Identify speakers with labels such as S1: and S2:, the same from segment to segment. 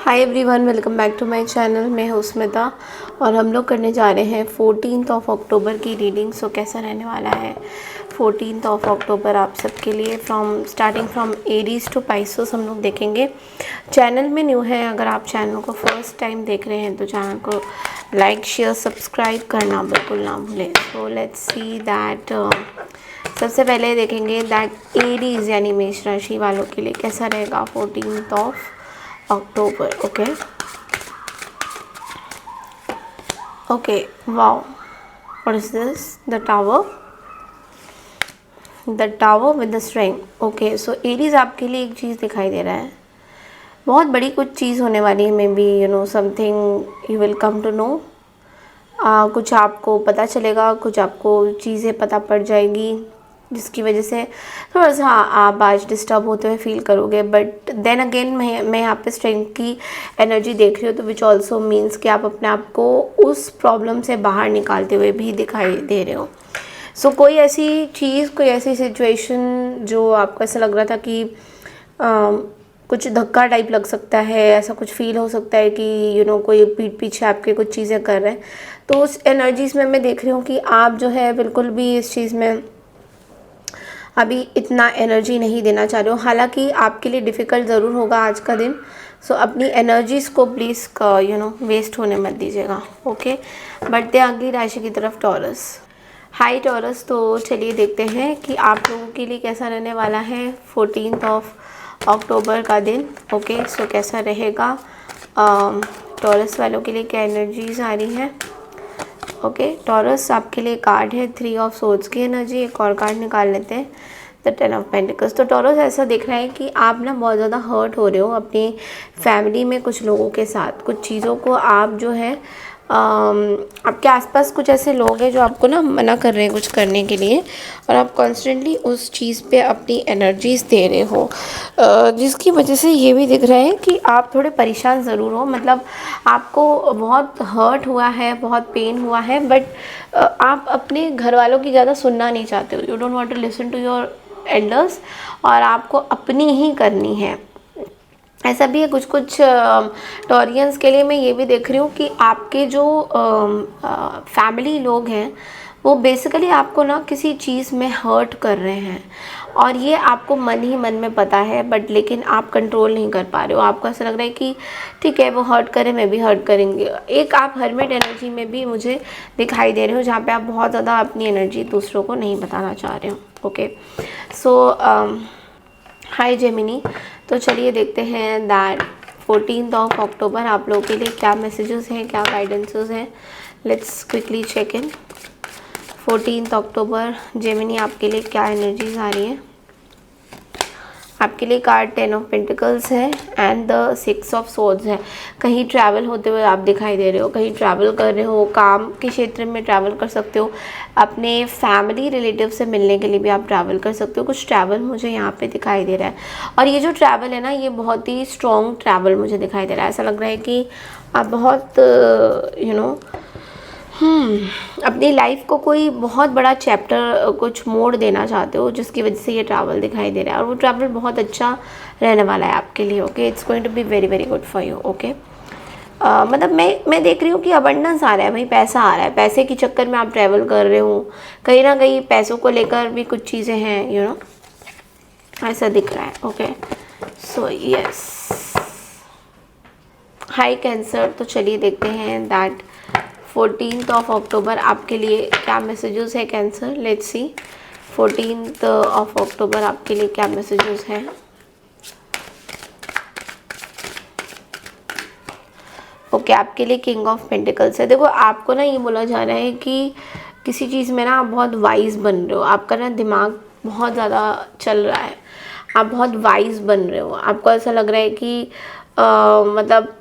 S1: Hi everyone, welcome back to my channel. मैं हूँ स्मिता और हम लोग करने जा रहे हैं 14 अक्टूबर की रीडिंग। सो कैसा रहने वाला है 14 अक्टूबर आप सबके लिए, starting from Aries to Pisces हम लोग देखेंगे। चैनल में न्यू है, अगर आप चैनल को फर्स्ट टाइम देख रहे हैं तो चैनल को लाइक शेयर सब्सक्राइब करना बिल्कुल ना भूलें। सो लेट्स सी दैट सबसे पहले देखेंगे दैट एरीज यानी मेष राशि वालों के लिए कैसा रहेगा 14 October. Okay, wow, what is this? The tower with the string. Okay, so Aries आपके लिए एक चीज़ दिखाई दे रहा है, बहुत बड़ी कुछ चीज़ होने वाली है। Maybe something you will come to know. कुछ आपको पता चलेगा, कुछ आपको चीज़ें पता पड़ जाएगी जिसकी वजह से थोड़ा सा आप आज डिस्टर्ब होते हुए फील करोगे। बट देन अगेन मैं यहाँ पे स्ट्रेंथ की एनर्जी देख रही हूँ, तो विच ऑल्सो मीन्स कि आप अपने आप को उस प्रॉब्लम से बाहर निकालते हुए भी दिखाई दे रहे हो। सो कोई ऐसी चीज़, कोई ऐसी सिचुएशन जो आपको ऐसा लग रहा था कि कुछ धक्का टाइप लग सकता है, ऐसा कुछ फील हो सकता है कि कोई पीठ पीछे आपके कुछ चीज़ें कर रहे हैं, तो उस एनर्जीज़ में मैं देख रही हूँ कि आप जो है बिल्कुल भी इस चीज़ में अभी इतना एनर्जी नहीं देना चाह रहे हो। हालांकि आपके लिए डिफ़िकल्ट ज़रूर होगा आज का दिन। सो अपनी एनर्जीज़ को प्लीज़ वेस्ट होने मत दीजिएगा। ओके, बढ़ते हैं अगली राशि की तरफ, टॉरस। हाय टॉरस, तो चलिए देखते हैं कि आप लोगों के लिए कैसा रहने वाला है 14 अक्टूबर का दिन। ओके, सो कैसा रहेगा टॉरस वालों के लिए, क्या एनर्जीज आ रही हैं। ओके, टॉरस आपके लिए कार्ड है 3 ऑफ सोर्ड्स की एनर्जी। एक और कार्ड निकाल लेते हैं, द 10 ऑफ पेंटिकल्स। तो टॉरस ऐसा दिख रहा है कि आप ना बहुत ज़्यादा हर्ट हो रहे हो अपनी फैमिली में कुछ लोगों के साथ। कुछ चीज़ों को आप जो है आपके आसपास कुछ ऐसे लोग हैं जो आपको ना मना कर रहे हैं कुछ करने के लिए, और आप कॉन्स्टेंटली उस चीज़ पे अपनी एनर्जीज दे रहे हो, जिसकी वजह से ये भी दिख रहा है कि आप थोड़े परेशान ज़रूर हो। मतलब आपको बहुत हर्ट हुआ है, बहुत पेन हुआ है, बट आप अपने घर वालों की ज़्यादा सुनना नहीं चाहते हो। You don't want to listen to your elders, और आपको अपनी ही करनी है। ऐसा भी है कुछ टॉरियंस के लिए। मैं ये भी देख रही हूँ कि आपके जो फैमिली लोग हैं वो बेसिकली आपको ना किसी चीज़ में हर्ट कर रहे हैं, और ये आपको मन ही मन में पता है, बट लेकिन आप कंट्रोल नहीं कर पा रहे हो। आपको ऐसा लग रहा है कि ठीक है, वो हर्ट करे, मैं भी हर्ट करेंगे। एक आप हर्मिट एनर्जी में भी मुझे दिखाई दे रहे हो, जहाँ पे आप बहुत ज़्यादा अपनी एनर्जी दूसरों को नहीं बताना चाह रहे हो। ओके, सो हाय जेमिनी, तो चलिए देखते हैं दैट 14 अक्टूबर आप लोगों के लिए क्या मैसेजेस हैं, क्या गाइडेंसेस हैं। Let's quickly check in. 14 October Gemini आपके लिए क्या एनर्जीज आ रही हैं। आपके लिए कार्ड 10 ऑफ पेंटिकल्स है एंड द 6 ऑफ सोर्ड्स है। कहीं ट्रैवल होते हुए आप दिखाई दे रहे हो, कहीं ट्रैवल कर रहे हो, काम के क्षेत्र में ट्रैवल कर सकते हो, अपने फैमिली रिलेटिव से मिलने के लिए भी आप ट्रैवल कर सकते हो। कुछ ट्रैवल मुझे यहाँ पे दिखाई दे रहा है, और ये जो ट्रैवल है ना, ये बहुत ही स्ट्रॉन्ग ट्रैवल मुझे दिखाई दे रहा है। ऐसा लग रहा है कि आप बहुत अपनी लाइफ को कोई बहुत बड़ा चैप्टर, कुछ मोड़ देना चाहते हो, जिसकी वजह से ये ट्रैवल दिखाई दे रहा है, और वो ट्रैवल बहुत अच्छा रहने वाला है आपके लिए। Okay, it's going to be very very good for you. Okay, मतलब मैं देख रही हूँ कि अबंडेंस आ रहा है भाई, पैसा आ रहा है। पैसे के चक्कर में आप ट्रैवल कर रहे हो, कहीं ना कहीं पैसों को लेकर भी कुछ चीज़ें हैं, ऐसा दिख रहा है। Okay, so yes, high cancer, तो चलिए देखते हैं दैट 14 अक्टूबर आपके लिए क्या मैसेजेस है कैंसर। लेट्स सी 14 अक्टूबर आपके लिए क्या मैसेजेस हैं। ओके, आपके लिए किंग ऑफ पेंटिकल्स है। देखो, आपको ना ये बोला जा रहा है कि किसी चीज़ में ना आप बहुत वाइज बन रहे हो, आपका ना दिमाग बहुत ज़्यादा चल रहा है, आप बहुत वाइज बन रहे हो। आपको ऐसा लग रहा है कि मतलब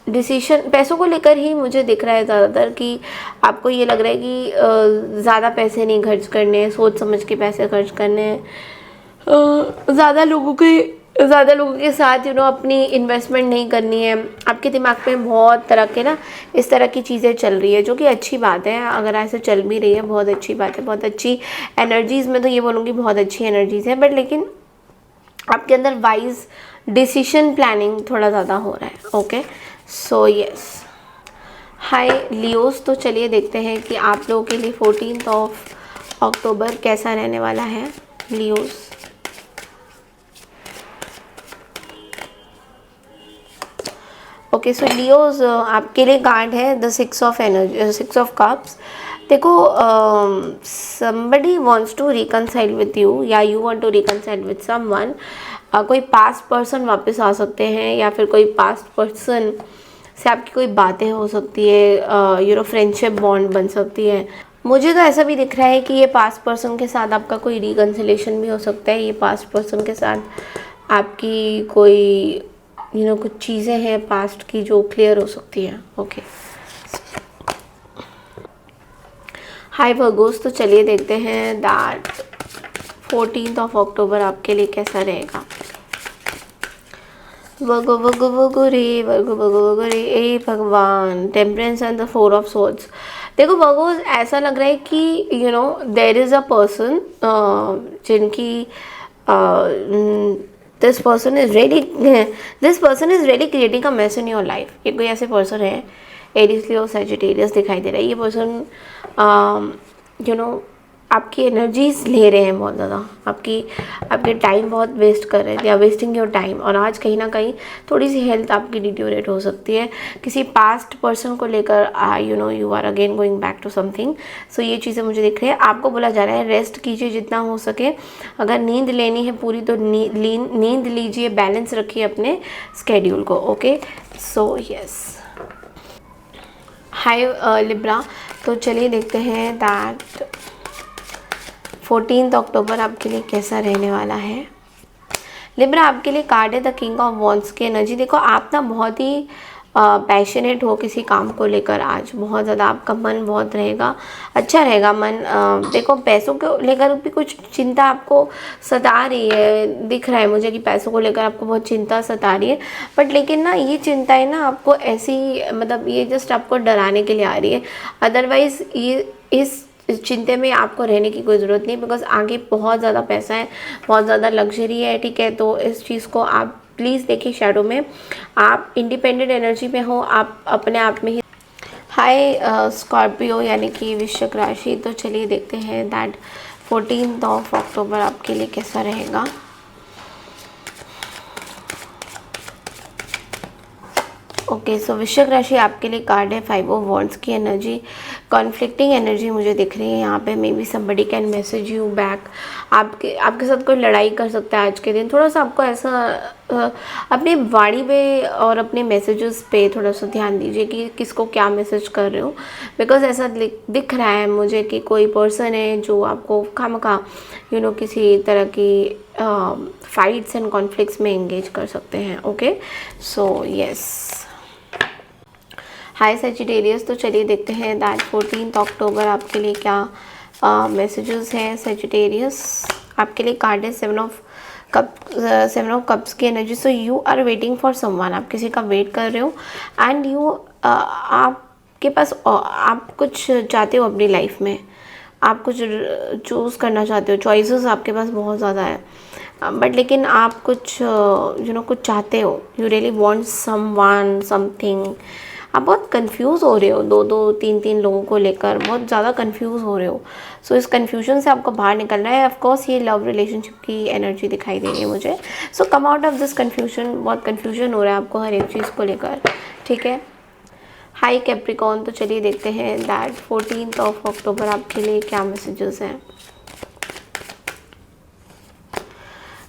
S1: डिसीशन पैसों को लेकर ही मुझे दिख रहा है ज़्यादातर, कि आपको ये लग रहा है कि ज़्यादा पैसे नहीं खर्च करने, सोच समझ के पैसे खर्च करने, ज़्यादा लोगों के साथ अपनी इन्वेस्टमेंट नहीं करनी है। आपके दिमाग में बहुत तरह के ना इस तरह की चीज़ें चल रही है, जो कि अच्छी बात है। अगर ऐसे चल भी रही है, बहुत अच्छी बात है, बहुत अच्छी एनर्जीज़। मैं तो ये बोलूँगी बहुत अच्छी एनर्जीज़ है, बट लेकिन आपके अंदर वाइज डिसीजन प्लानिंग थोड़ा ज़्यादा हो रहा है। Okay, so yes. Hi Leos, तो चलिए देखते हैं कि आप लोगों के लिए 14 अक्टूबर कैसा रहने वाला है लियोस। ओके, सो लियोस आपके लिए कार्ड है द 6 ऑफ कप्स। देखो, somebody wants to reconcile with you या you want to reconcile with someone। कोई पास्ट पर्सन वापस आ सकते हैं या फिर कोई पास्ट पर्सन से आपकी कोई बातें हो सकती है, फ्रेंडशिप बॉन्ड बन सकती है। मुझे तो ऐसा भी दिख रहा है कि ये पास्ट पर्सन के साथ आपका कोई रिकन्सिलेशन भी हो सकता है। ये पास्ट पर्सन के साथ आपकी कोई कुछ चीज़ें हैं पास्ट की जो क्लियर हो सकती हैं। ओके, हाय वर्गोस, तो चलिए देखते हैं दैट 14 अक्टूबर आपके लिए कैसा रहेगा। वर्गो वर्गो वर्गो रे वर्गो वर्गो वर्गो रे, ए भगवान, temperance and the 4 of swords. देखो वर्गो, ऐसा लग रहा है कि देयर इज़ अ पर्सन जिनकी this person is really creating a mess in your life. ये कोई ऐसे पर्सन है, एरीज लियो सैजिटेरियस दिखाई दे रहा है। ये पर्सन आपकी एनर्जीज ले रहे हैं बहुत ज़्यादा, आपके टाइम बहुत वेस्ट कर रहे हैं, they are wasting your time. और आज कहीं ना कहीं थोड़ी सी हेल्थ आपकी डिटोरेट हो सकती है किसी पास्ट पर्सन को लेकर। You are again going back to something. So ये चीज़ें मुझे दिख रही है। आपको बोला जा रहा है रेस्ट कीजिए जितना हो सके। अगर नींद लेनी है पूरी तो नींद लीजिए, बैलेंस रखिए अपने स्केड्यूल को। Okay, so yes. Hi Libra, तो चलिए देखते हैं दैट 14 अक्टूबर आपके लिए कैसा रहने वाला है। लिब्रा, आपके लिए कार्ड है द किंग ऑफ वॉन्ड्स की एनर्जी। देखो, आप ना बहुत ही पैशनेट हो किसी काम को लेकर। आज बहुत ज़्यादा आपका मन बहुत रहेगा, अच्छा रहेगा मन। देखो, पैसों को लेकर भी कुछ चिंता आपको सता रही है। दिख रहा है मुझे कि पैसों को लेकर आपको बहुत चिंता सता रही है। बट लेकिन ना ये चिंताएं ना आपको ऐसी, मतलब ये जस्ट आपको डराने के लिए आ रही है। अदरवाइज़ ये इस चिंता में आपको रहने की कोई ज़रूरत नहीं, बिकॉज आगे बहुत ज़्यादा पैसा है, बहुत ज़्यादा लग्जरी है। ठीक है, तो इस चीज़ को आप प्लीज़ देखिए शैडो में। आप इंडिपेंडेंट एनर्जी में हो, आप अपने आप में ही। हाय स्कॉर्पियो यानी कि वृश्चिक राशि, तो चलिए देखते हैं दैट 14 अक्टूबर आपके लिए कैसा रहेगा। ओके, सो वृश्चिक राशि आपके लिए कार्ड है 5 ऑफ वॉन्ड्स की एनर्जी। कॉन्फ्लिक्टिंग एनर्जी मुझे दिख रही है यहाँ पे। May be somebody can message you back. आपके साथ कोई लड़ाई कर सकता है आज के दिन। थोड़ा सा आपको ऐसा अपनी वाणी पे और अपने मैसेजेस पे थोड़ा सा ध्यान दीजिए कि किसको क्या मैसेज कर रहे हो। बिकॉज ऐसा दिख रहा है मुझे कि कोई पर्सन है जो आपको खामखा किसी तरह की फाइट्स एंड कॉन्फ्लिक्ट्स में एंगेज कर सकते हैं। Okay, so yes. Hi Sagittarius, तो चलिए देखते हैं दैट 14 अक्टूबर आपके लिए क्या मैसेजेस हैं। सैजिटेरियस, आपके लिए कार्ड है 7 ऑफ कप्स की energy. So you are waiting for someone. आप किसी का वेट कर रहे हो एंड आपके पास आप कुछ चाहते हो अपनी लाइफ में। आप कुछ चूज़ करना चाहते हो, चॉइसेस आपके पास बहुत ज़्यादा है। बट लेकिन आप कुछ कुछ चाहते हो। You really want someone something. आप बहुत कंफ्यूज हो रहे हो, दो तीन लोगों को लेकर बहुत ज़्यादा कंफ्यूज हो रहे हो। सो इस कंफ्यूजन से आपको बाहर निकलना है। ऑफ कोर्स ये लव रिलेशनशिप की एनर्जी दिखाई दे रही है मुझे। So come out of this confusion. बहुत कंफ्यूजन हो रहा है आपको हर एक चीज़ को लेकर। ठीक है। हाय कैप्रिकॉर्न, तो चलिए देखते हैं दैट 14 अक्टूबर आपके लिए क्या मैसेजेस हैं।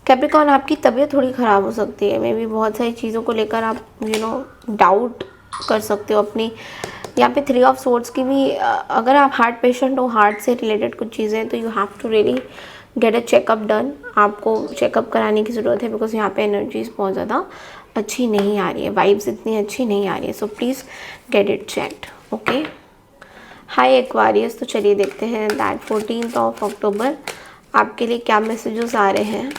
S1: कैप्रिकॉर्न, आपकी तबीयत थोड़ी ख़राब हो सकती है। मे बी बहुत सारी चीज़ों को लेकर आप डाउट कर सकते हो अपनी। यहाँ पे 3 ऑफ सोर्ड्स की भी, अगर आप हार्ट पेशेंट हो, हार्ट से रिलेटेड कुछ चीज़ें, तो you have to really get a checkup done. आपको चेकअप कराने की ज़रूरत है बिकॉज यहाँ पे एनर्जीज बहुत ज़्यादा अच्छी नहीं आ रही है, वाइब्स इतनी अच्छी नहीं आ रही है। So please get it checked. Okay. Hi Aquarius, तो चलिए देखते हैं दैट 14 अक्टूबर आपके लिए क्या मैसेजेस आ रहे हैं।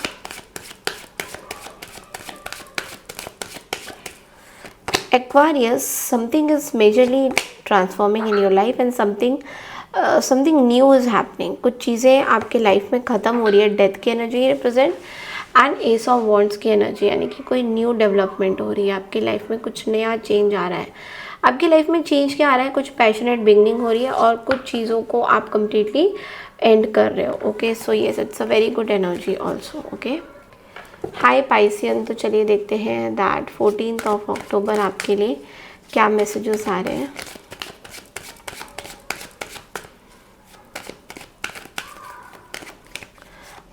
S1: Aquarius, something is majorly transforming in your life and something new is happening। कुछ चीज़ें आपके लाइफ में ख़त्म हो रही है। डेथ की energy represent and S of wands की एनर्जी, यानी कि कोई न्यू डेवलपमेंट हो रही है आपकी लाइफ में, कुछ नया चेंज आ रहा है आपकी लाइफ में। चेंज क्या आ रहा है, कुछ पैशनेट बिगनिंग हो रही है और कुछ चीज़ों को आप कंप्लीटली एंड कर रहे हो। Okay, so yes, it's a very good energy also. Okay, hi Piscean, तो चलिए देखते हैं दैट 14 अक्टूबर आपके लिए क्या मैसेजेस आ रहे हैं।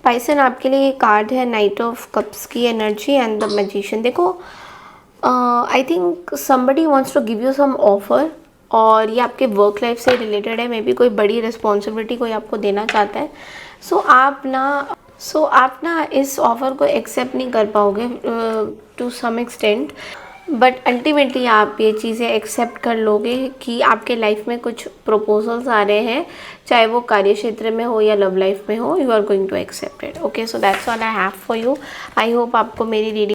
S1: पाइसन आपके लिए कार्ड है नाइट ऑफ कप्स की एनर्जी एंड द मैजिशियन। देखो, I think somebody wants to give you some offer, और ये आपके वर्क लाइफ से रिलेटेड है। मे बी कोई बड़ी रिस्पॉन्सिबिलिटी कोई आपको देना चाहता है। सो आप ना इस ऑफ़र को एक्सेप्ट नहीं कर पाओगे to some extent, but ultimately आप ये चीज़ें एक्सेप्ट कर लोगे कि आपके लाइफ में कुछ प्रपोजल्स आ रहे हैं, चाहे वो कार्य क्षेत्र में हो या लव लाइफ में हो, you are going to accept it. Okay, so that's all I have for you. I hope आपको मेरी रीडिंग